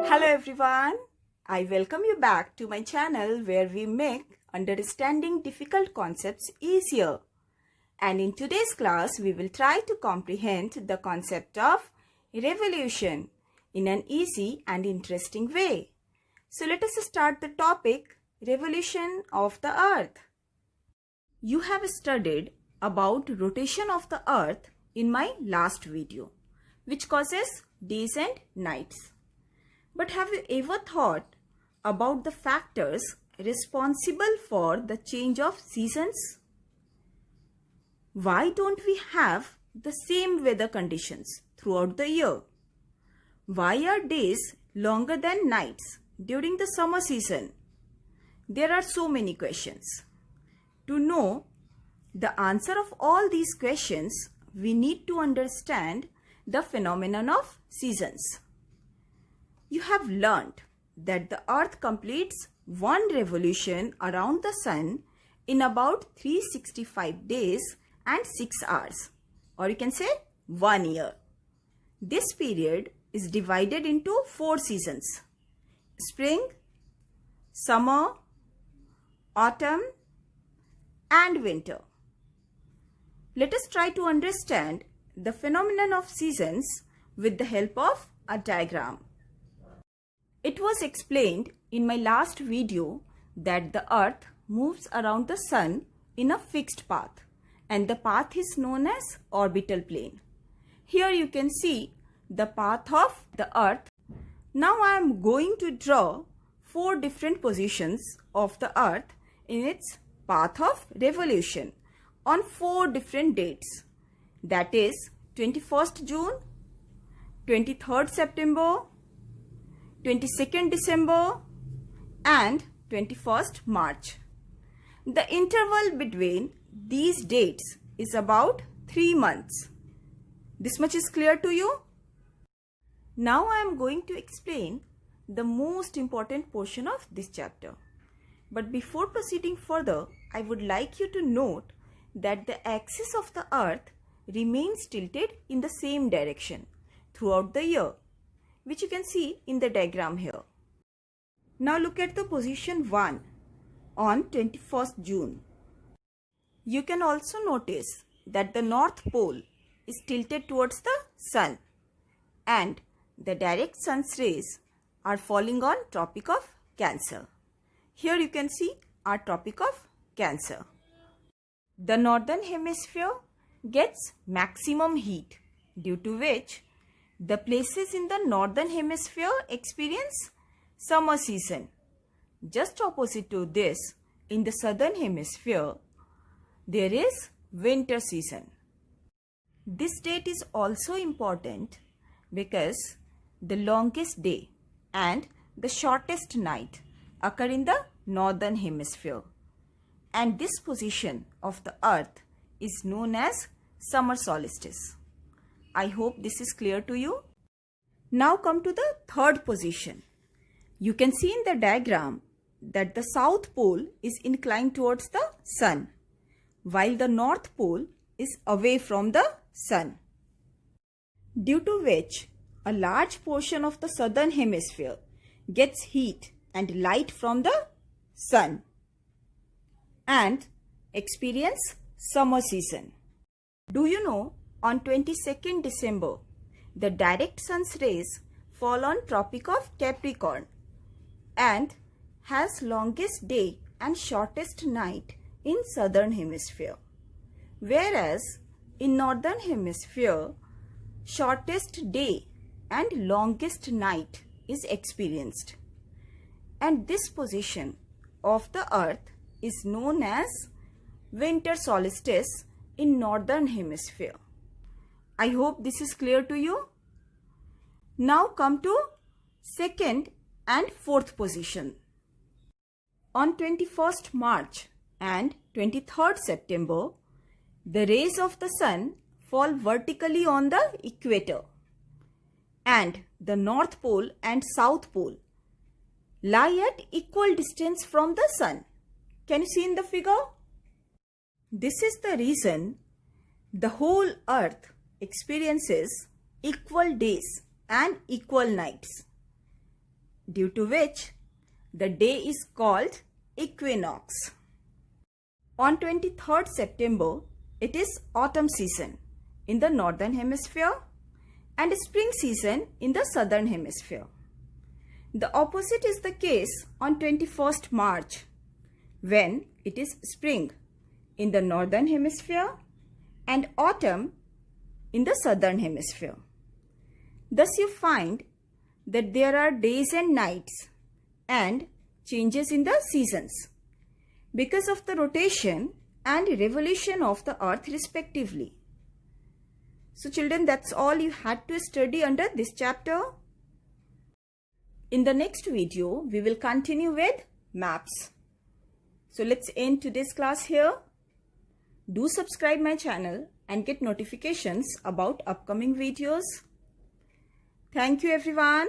Hello everyone, I welcome you back to my channel where we make understanding difficult concepts easier. And in today's class, we will try to comprehend the concept of revolution in an easy and interesting way. So let us start the topic, revolution of the earth. You have studied about rotation of the earth in my last video, which causes days and nights. But have you ever thought about the factors responsible for the change of seasons? Why don't we have the same weather conditions throughout the year? Why are days longer than nights during the summer season? There are so many questions. To know the answer of all these questions, we need to understand the phenomenon of seasons. You have learned that the earth completes one revolution around the sun in about 365 days and 6 hours, or you can say 1 year. This period is divided into 4 seasons: spring, summer, autumn and winter. Let us try to understand the phenomenon of seasons with the help of a diagram. It was explained in my last video that the earth moves around the sun in a fixed path, and the path is known as orbital plane. Here you can see the path of the earth. Now I am going to draw 4 different positions of the earth in its path of revolution on 4 different dates. That is 21st June, 23rd September, 22nd December and 21st March. The interval between these dates is about 3 months. This much is clear to you? Now I am going to explain the most important portion of this chapter. But before proceeding further, I would like you to note that the axis of the earth remains tilted in the same direction throughout the year, which you can see in the diagram here. Now look at the position 1 on 21st June. You can also notice that the North Pole is tilted towards the sun and the direct sun's rays are falling on Tropic of Cancer. Here you can see our Tropic of Cancer. The northern hemisphere gets maximum heat, due to which the places in the northern hemisphere experience summer season. Just opposite to this, in the southern hemisphere, there is winter season. This date is also important because the longest day and the shortest night occur in the northern hemisphere, and this position of the earth is known as summer solstice. I hope this is clear to you. Now come to the third position. You can see in the diagram that the South Pole is inclined towards the sun, while the North Pole is away from the sun, due to which a large portion of the southern hemisphere gets heat and light from the sun and experience summer season. Do you know, on 22nd December, the direct sun's rays fall on Tropic of Capricorn and has longest day and shortest night in southern hemisphere, whereas in northern hemisphere, shortest day and longest night is experienced. And this position of the earth is known as winter solstice in northern hemisphere. I hope this is clear to you. Now come to second and fourth position. On 21st March and 23rd September, the rays of the sun fall vertically on the equator, and the North Pole and South Pole lie at equal distance from the sun. Can you see in the figure? This is the reason the whole earth experiences equal days and equal nights. due to which the day is called equinox. On 23rd September, it is autumn season in the northern hemisphere and spring season in the southern hemisphere. The opposite is the case on 21st March, when it is spring in the northern hemisphere and autumn in the southern hemisphere. Thus you find that there are days and nights and changes in the seasons because of the rotation and revolution of the earth respectively. So children, that's all you had to study under this chapter. In the next video, we will continue with maps. So let's end today's class here. Do subscribe my channel and get notifications about upcoming videos. Thank you everyone.